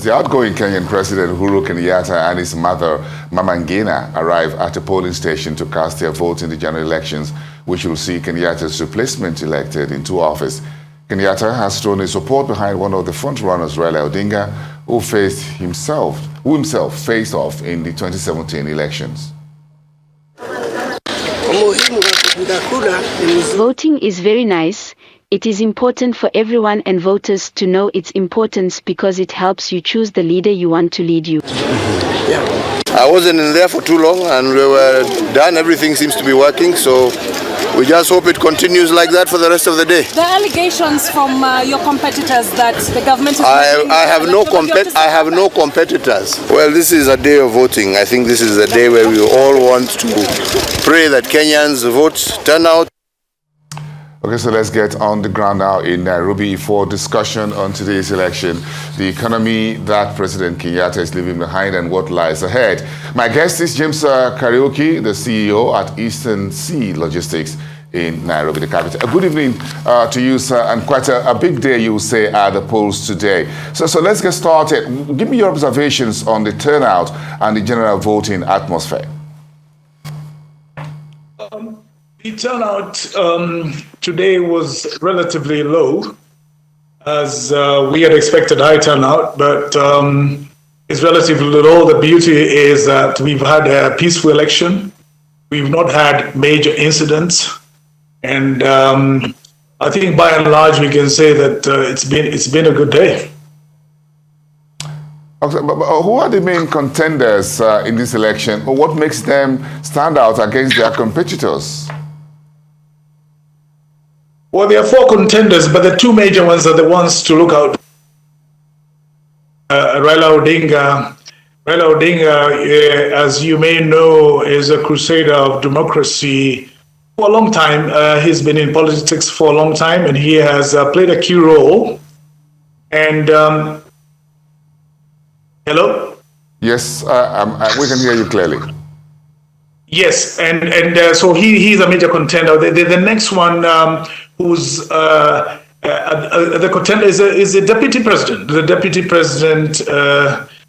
The outgoing Kenyan President Uhuru Kenyatta and his mother, Mama Ngina, arrive at a polling station to cast their vote in the general elections, which will see Kenyatta's replacement elected into office. Kenyatta has thrown his support behind one of the front-runners, Raila Odinga, who himself faced off in the 2017 elections. Voting is very nice. It is important for everyone and voters to know its importance because it helps you choose the leader you want to lead you. I wasn't in there for too long and we were done. Everything seems to be working, so we just hope it continues like that for the rest of the day. The allegations from your competitors that the government is... I have no competitors. Well, this is a day of voting. I think this is a day where we all want to pray that Kenyans vote turn out. Okay, so let's get on the ground now in Nairobi for discussion on today's election, the economy that President Kenyatta is leaving behind and what lies ahead. My guest is James Kariuki, the CEO at Eastern Sea Logistics in Nairobi, the capital. Good evening to you, sir, and quite a big day, you say, at the polls today. So let's get started. Give me your observations on the turnout and the general voting atmosphere. The turnout today was relatively low, as we had expected high turnout, but it's relatively low. The beauty is that we've had a peaceful election. We've not had major incidents, and I think by and large we can say that it's been a good day. Okay, but who are the main contenders in this election, or what makes them stand out against their competitors? Well, there are four contenders, but the two major ones are the ones to look out. Raila Odinga. Raila Odinga, as you may know, is a crusader of democracy for a long time. He's been in politics for a long time, and he has played a key role. And hello? Yes, we can hear you clearly. Yes, and so he's a major contender. The next one who's the contender is the deputy president. The deputy president.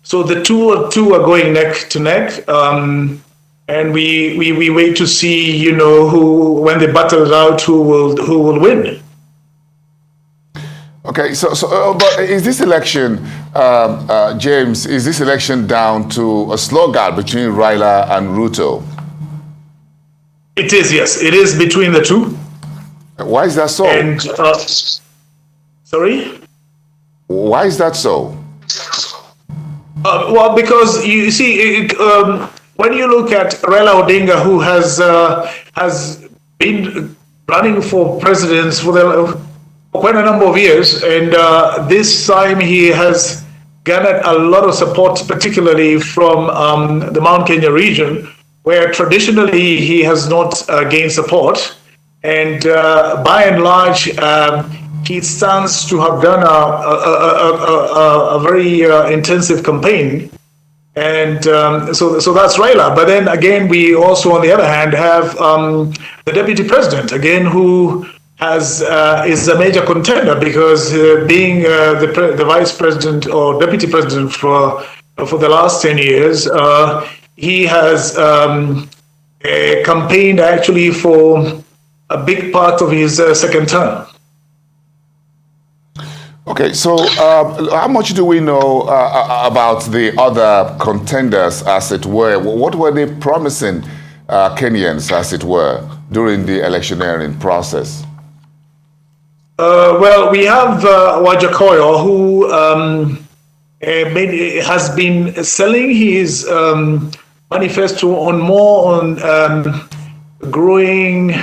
So the two are going neck to neck, and we wait to see, you know, who, when they battle it out, who will win. Okay, so but is this election, James? Is this election down to a slugfest between Raila and Ruto? It is, yes. It is between the two. Why is that so? And sorry? Why is that so? Well, because you see, when you look at Raila Odinga, who has been running for president for quite a number of years, and this time he has garnered a lot of support, particularly from the Mount Kenya region, where traditionally he has not gained support. And by and large, he stands to have done a very intensive campaign. And so that's Raila. But then again, we also, on the other hand, have the deputy president, again, who is a major contender because being the vice president or deputy president for the last 10 years, he has campaigned actually for a big part of his second term. Okay, so how much do we know about the other contenders, as it were? What were they promising Kenyans, as it were, during the electioneering process? Well, we have Wajakoya, who has been selling his manifesto on growing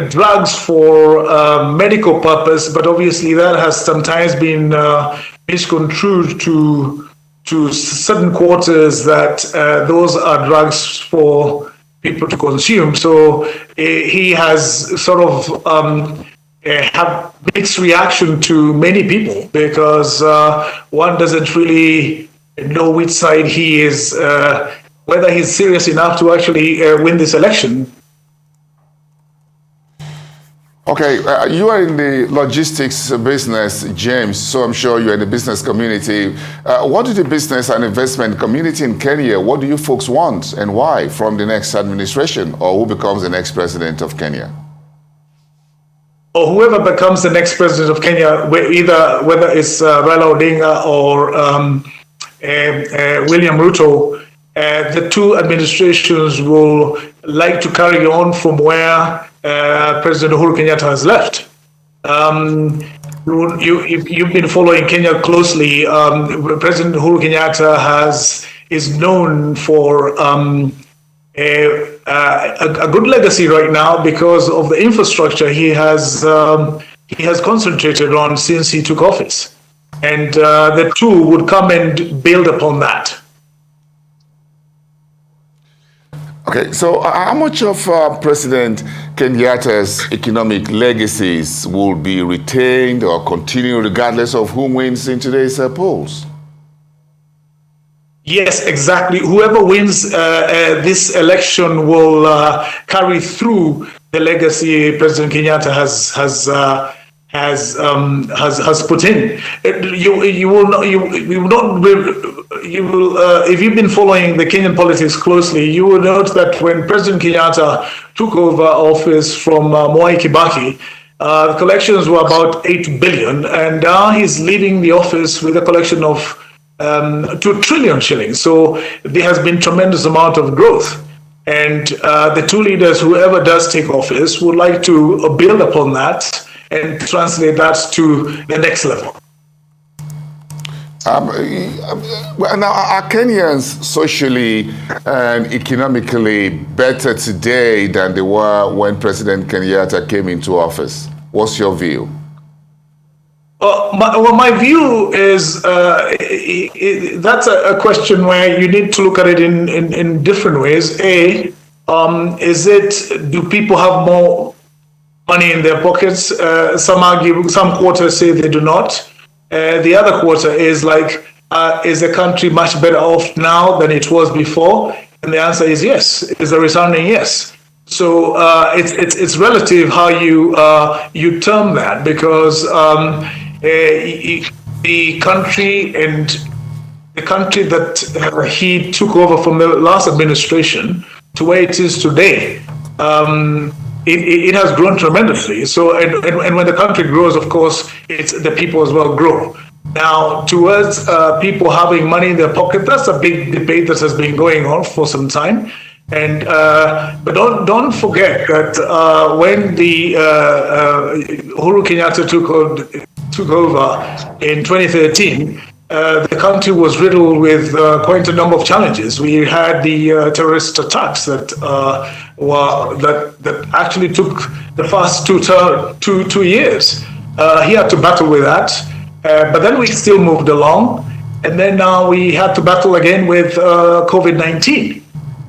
drugs for medical purpose, but obviously that has sometimes been misconstrued to certain quarters that those are drugs for people to consume. So he has sort of have mixed reaction to many people because one doesn't really know which side he is, whether he's serious enough to actually win this election. Okay, you are in the logistics business, James, so I'm sure you're in the business community. What do the business and investment community in Kenya, what do you folks want and why from the next administration, or who becomes the next president of Kenya? Or whoever becomes the next president of Kenya, whether it's Raila Odinga or William Ruto, the two administrations will like to carry on from where President Uhuru Kenyatta has left. You've been following Kenya closely. President Uhuru Kenyatta is known for a good legacy right now because of the infrastructure he has concentrated on since he took office, and the two would come and build upon that. Okay, so how much of President Kenyatta's economic legacies will be retained or continue regardless of who wins in today's polls? Yes, exactly. Whoever wins this election will carry through the legacy President Kenyatta has put in. If you've been following the Kenyan politics closely, you will note that when President Kenyatta took over office from Mwai Kibaki, the collections were about 8 billion, and now he's leaving the office with a collection of 2 trillion shillings. So there has been tremendous amount of growth. And the two leaders, whoever does take office, would like to build upon that and translate that to the next level. Now, are Kenyans socially and economically better today than they were when President Kenyatta came into office? What's your view? My view is that's a question where you need to look at it in different ways. Do people have more money in their pockets? Some quarters say they do not. The other quarter is is the country much better off now than it was before? And the answer is yes. It's a resounding yes. So it's relative how you term that, because the country that he took over from the last administration to where it is today, it has grown tremendously. So and when the country grows, of course, the people as well grow. Now, towards people having money in their pocket, that's a big debate that has been going on for some time. And but don't forget that when the Uhuru Kenyatta took over in 2013, the country was riddled with quite a number of challenges. We had the terrorist attacks that actually took the first two years. He had to battle with that, but then we still moved along, and then now we had to battle again with COVID-19.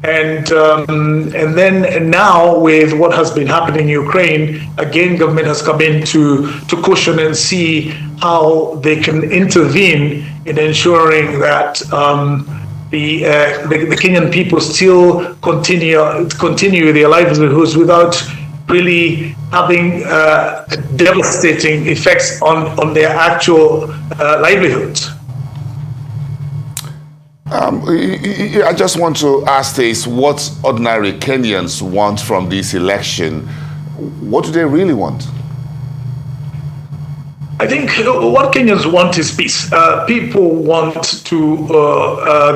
And then now with what has been happening in Ukraine, again, government has come in to cushion and see how they can intervene in ensuring that the Kenyan people still continue their livelihoods without really having devastating effects on their actual livelihoods. I just want to ask this: what ordinary Kenyans want from this election? What do they really want? I think what Kenyans want is peace. People want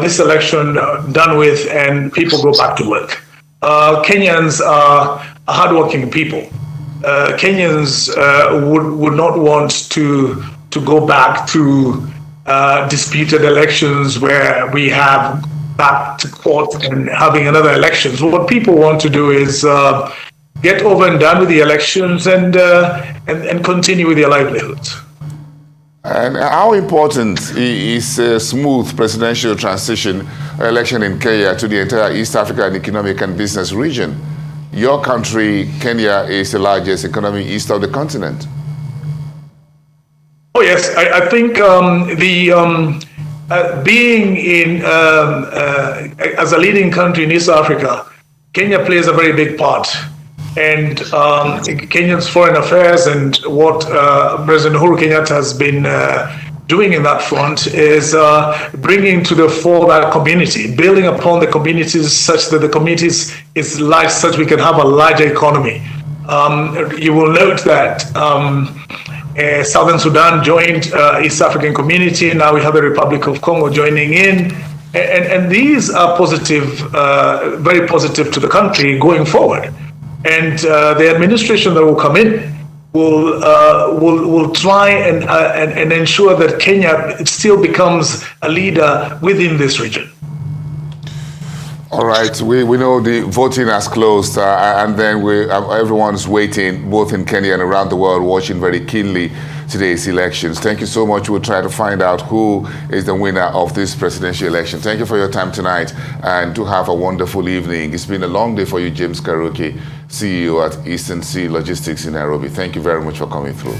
this election done with and people go back to work. Kenyans are hardworking people. Kenyans would not want to go back to disputed elections where we have back to court and having another elections. What people want to do is get over and done with the elections and continue with their livelihoods. And how important is a smooth presidential transition election in Kenya to the entire East African economic and business region? Your country, Kenya, is the largest economy east of the continent. Oh yes, I think being in as a leading country in East Africa, Kenya plays a very big part And Kenya's foreign affairs and what President Uhuru Kenyatta has been doing in that front is bringing to the fore that community, building upon the communities such that the communities is large, such we can have a larger economy. You will note that Southern Sudan joined East African Community. Now we have the Republic of Congo joining in. And these are positive, very positive to the country going forward. And the administration that will come in will try and ensure that Kenya still becomes a leader within this region. All right, we know the voting has closed, and then everyone's waiting, both in Kenya and around the world, watching very keenly today's elections. Thank you so much. We'll try to find out who is the winner of this presidential election. Thank you for your time tonight, and do have a wonderful evening. It's been a long day for you, James Kariuki, CEO at Eastern Sea Logistics in Nairobi. Thank you very much for coming through.